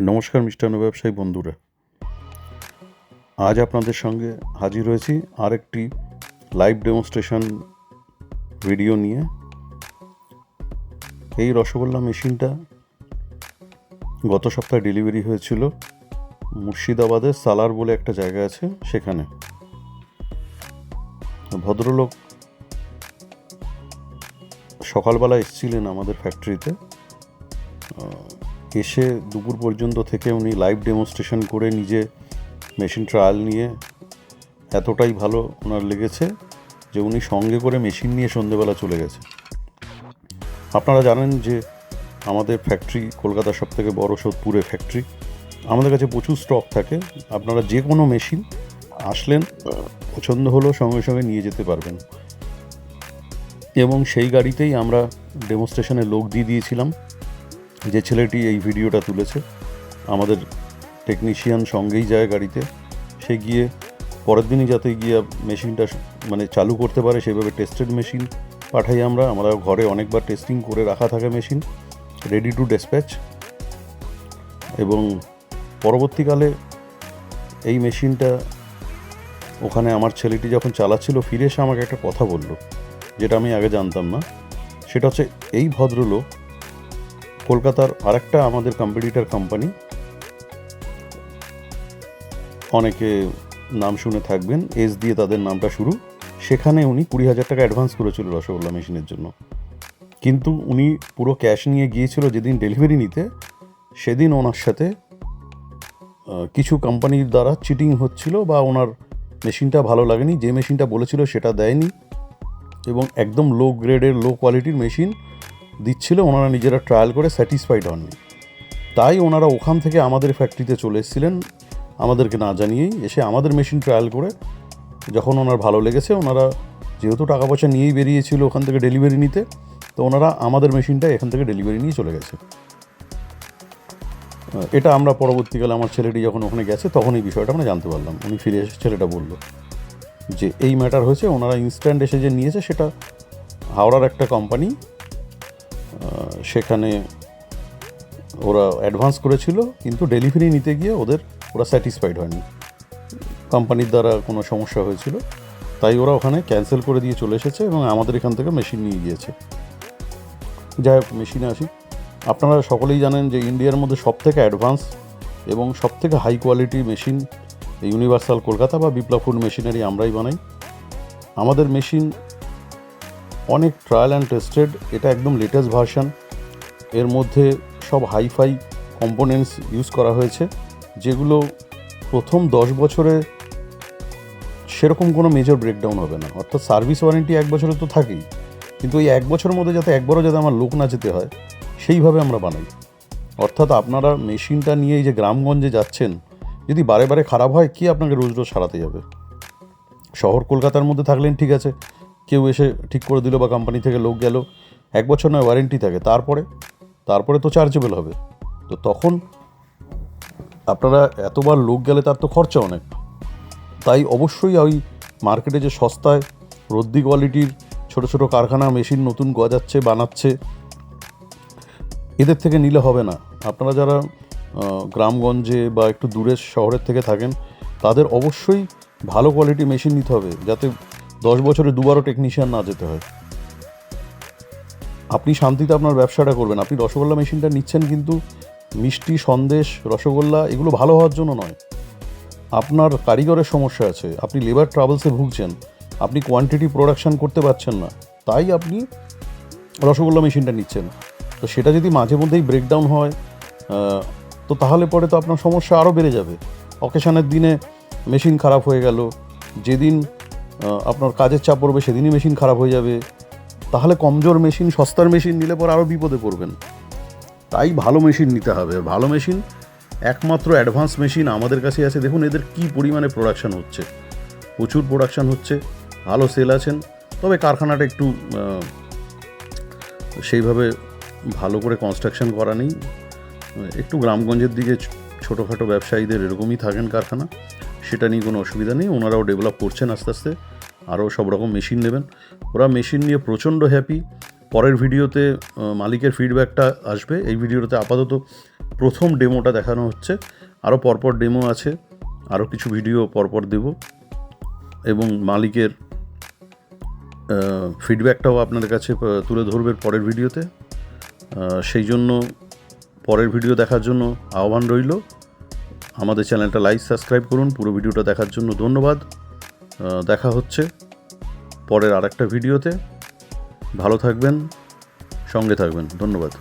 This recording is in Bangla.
নমস্কার মিষ্টান্ন ব্যবসায়ী বন্ধুরা, আজ আপনাদের সঙ্গে হাজির হয়েছি আরেকটি লাইভ ডেমনস্ট্রেশন ভিডিও নিয়ে। এই রসগোল্লা মেশিনটা গত সপ্তাহে ডেলিভারি হয়েছিল মুর্শিদাবাদের সালার বলে একটা জায়গা আছে, সেখানে ভদ্রলোক সকালবেলা এসেছিলেন আমাদের ফ্যাক্টরিতে। এসে দুপুর পর্যন্ত থেকে উনি লাইভ ডেমনস্ট্রেশন করে নিজে মেশিন ট্রায়াল নিয়ে এতটাই ভালো ওনার লেগেছে যে উনি সঙ্গে করে মেশিন নিয়ে সন্ধেবেলা চলে গেছে। আপনারা জানেন যে আমাদের ফ্যাক্টরি কলকাতার সবথেকে বড় সোদপুরে ফ্যাক্টরি, আমাদের কাছে প্রচুর স্টক থাকে। আপনারা যে কোনো মেশিন আসলেন, পছন্দ হলো, সঙ্গে সঙ্গে নিয়ে যেতে পারবেন। এবং সেই গাড়িতেই আমরা ডেমনস্ট্রেশনে লোক দিয়ে দিয়েছিলাম। যে ছেলেটি এই ভিডিওটা তুলেছে আমাদের টেকনিশিয়ান সঙ্গেই যায় গাড়িতে, সে গিয়ে পরের দিনই যাতে গিয়ে মেশিনটা চালু করতে পারে সেভাবে টেস্টেড মেশিন পাঠাই আমরা ঘরে অনেকবার টেস্টিং করে রাখা থাকে মেশিন, রেডি টু ডিসপ্যাচ। এবং পরবর্তীকালে এই মেশিনটা ওখানে আমার ছেলেটি যখন চালাচ্ছিল, ফিরে এসে আমাকে একটা কথা বলল যেটা আমি আগে জানতাম না। সেটা হচ্ছে, এই ভদ্রলোক কলকাতার আরেকটা আমাদের কম্পিটিটর কোম্পানি, অনেকে নাম শুনে থাকবেন, এস দিয়ে তাদের নামটা শুরু, সেখানে উনি 20,000 টাকা অ্যাডভান্স করেছিল রসগোল্লা মেশিনের জন্য। কিন্তু উনি পুরো ক্যাশ নিয়ে গিয়েছিল যেদিন ডেলিভারি নিতে, সেদিন ওনার সাথে কিছু কোম্পানির দ্বারা চিটিং হচ্ছিল বা ওনার মেশিনটা ভালো লাগেনি, যে মেশিনটা বলেছিল সেটা দেয়নি এবং একদম লো গ্রেডের লো কোয়ালিটির মেশিন দিচ্ছিল। ওনারা নিজেরা ট্রায়াল করে স্যাটিসফাইড হননি, তাই ওনারা ওখান থেকে আমাদের ফ্যাক্টরিতে চলে এসেছিলেন আমাদেরকে না জানিয়েই। এসে আমাদের মেশিন ট্রায়াল করে যখন ওনার ভালো লেগেছে, ওনারা যেহেতু টাকা পয়সা নিয়েই বেরিয়েছিল ওখান থেকে ডেলিভারি নিতে, তো ওনারা আমাদের মেশিনটা এখান থেকে ডেলিভারি নিয়ে চলে গেছে। এটা আমরা পরবর্তীকালে আমার ছেলেটি যখন ওখানে গেছে তখন এই বিষয়টা আমরা জানতে পারলাম। উনি ফিরে এসে ছেলেটা বলল যে এই ম্যাটার হয়েছে, ওনারা ইনস্ট্যান্ট এসে যে নিয়েছে সেটা হাওড়ার একটা কোম্পানি, সেখানে ওরা অ্যাডভান্স করেছিল কিন্তু ডেলিভারি নিতে গিয়ে ওরা স্যাটিসফাইড হয়নি, কোম্পানির দ্বারা কোনো সমস্যা হয়েছিল, তাই ওরা ওখানে ক্যান্সেল করে দিয়ে চলে এসেছে এবং আমাদের এখান থেকে মেশিন নিয়ে গিয়েছে। যাই হোক, মেশিনে আসি। আপনারা সকলেই জানেন যে ইন্ডিয়ার মধ্যে সবথেকে অ্যাডভান্স এবং সবথেকে high quality machine universal Kolkata বা বিপ্লব ফুড মেশিনারি আমরাই বানাই। আমাদের মেশিন অনেক ট্রায়াল অ্যান্ড টেস্টেড, এটা একদম লেটেস্ট ভার্সন। এর মধ্যে সব হাইফাই কম্পোনেন্টস ইউজ করা হয়েছে, যেগুলো প্রথম 10 বছরে সেরকম কোনো মেজর ব্রেকডাউন হবে না। অর্থাৎ সার্ভিস ওয়ারেন্টি 1 বছরে তো থাকেই, কিন্তু এই 1 বছরের মধ্যে যাতে একবারও যাতে আমার লোক না যেতে হয় সেইভাবে আমরা বানাই। অর্থাৎ আপনারা মেশিনটা নিয়ে এই যে গ্রামগঞ্জে যাচ্ছেন, যদি বারে বারে খারাপ হয়, কি আপনাকে রোজ রোজ সারাতে যাবে? শহর কলকাতার মধ্যে থাকলেন ঠিক আছে, কেউ এসে ঠিক করে দিল বা কোম্পানি থেকে লোক গেল, 1 বছর নয় ওয়ারেন্টি থাকে, তারপরে তো চার্জেবল হবে। তো তখন আপনারা এতবার লোক গেলে তার তো খরচা অনেক। তাই অবশ্যই ওই মার্কেটে যে সস্তায় রদ্দি কোয়ালিটির ছোটো ছোটো কারখানা মেশিন নতুন গজাচ্ছে, বানাচ্ছে, এদের থেকে নিলে হবে না। আপনারা যারা গ্রামগঞ্জে বা একটু দূরের শহরের থেকে থাকেন, তাদের অবশ্যই ভালো কোয়ালিটি মেশিন নিতে হবে, যাতে 10 বছরে দুবারও টেকনিশিয়ান না যেতে হয়। আপনি শান্তিতে আপনার ব্যবসাটা করবেন। আপনি রসগোল্লা মেশিনটা নিচ্ছেন, কিন্তু মিষ্টি, সন্দেশ, রসগোল্লা এগুলো ভালো হওয়ার জন্য নয়। আপনার কারিগরের সমস্যা আছে, আপনি লেবার ট্রাভেলসে ভুগছেন, আপনি কোয়ান্টিটি প্রোডাকশান করতে পারছেন না, তাই আপনি রসগোল্লা মেশিনটা নিচ্ছেন। তো সেটা যদি মাঝে মধ্যেই ব্রেকডাউন হয়, তো তাহলে পরে তো আপনার সমস্যা আরও বেড়ে যাবে। অকেশনের দিনে মেশিন খারাপ হয়ে গেল, যেদিন আপনার কাজের চাপ পড়বে সেদিনই মেশিন খারাপ হয়ে যাবে, তাহলে কমজোর মেশিন, সস্তার মেশিন নিলে পর আরও বিপদে পড়বেন। তাই ভালো মেশিন নিতে হবে। ভালো মেশিন একমাত্র অ্যাডভান্স মেশিন আমাদের কাছে আছে। দেখুন এদের কী পরিমাণে প্রোডাকশান হচ্ছে, প্রচুর প্রোডাকশান হচ্ছে, ভালো সেল আছেন। তবে কারখানাটা একটু সেইভাবে ভালো করে কনস্ট্রাকশন করা নেই, একটু গ্রামগঞ্জের দিকে ছোটোখাটো ব্যবসায়ীদের এরকমই থাকেন কারখানা, সেটা নিয়ে কোনো অসুবিধা নেই। ওনারাও ডেভেলপ করছেন আস্তে আস্তে, আরও সব রকম মেশিন নেবেন। ওরা মেশিন নিয়ে প্রচণ্ড হ্যাপি। পরের ভিডিওতে মালিকের ফিডব্যাকটা আসবে। এই ভিডিওতে আপাতত প্রথম ডেমোটা দেখানো হচ্ছে, আরও পরপর ডেমো আছে, আরও কিছু ভিডিও পরপর দেব এবং মালিকের ফিডব্যাকটাও আপনাদের কাছে তুলে ধরবে পরের ভিডিওতে। সেই জন্য পরের ভিডিও দেখার জন্য আহ্বান রইল। আমাদের চ্যানেলটা লাইক সাবস্ক্রাইব করুন। পুরো ভিডিওটা দেখার জন্য ধন্যবাদ। দেখা হচ্ছে পরের আরেকটা ভিডিওতে। ভালো থাকবেন, সঙ্গে থাকবেন। ধন্যবাদ।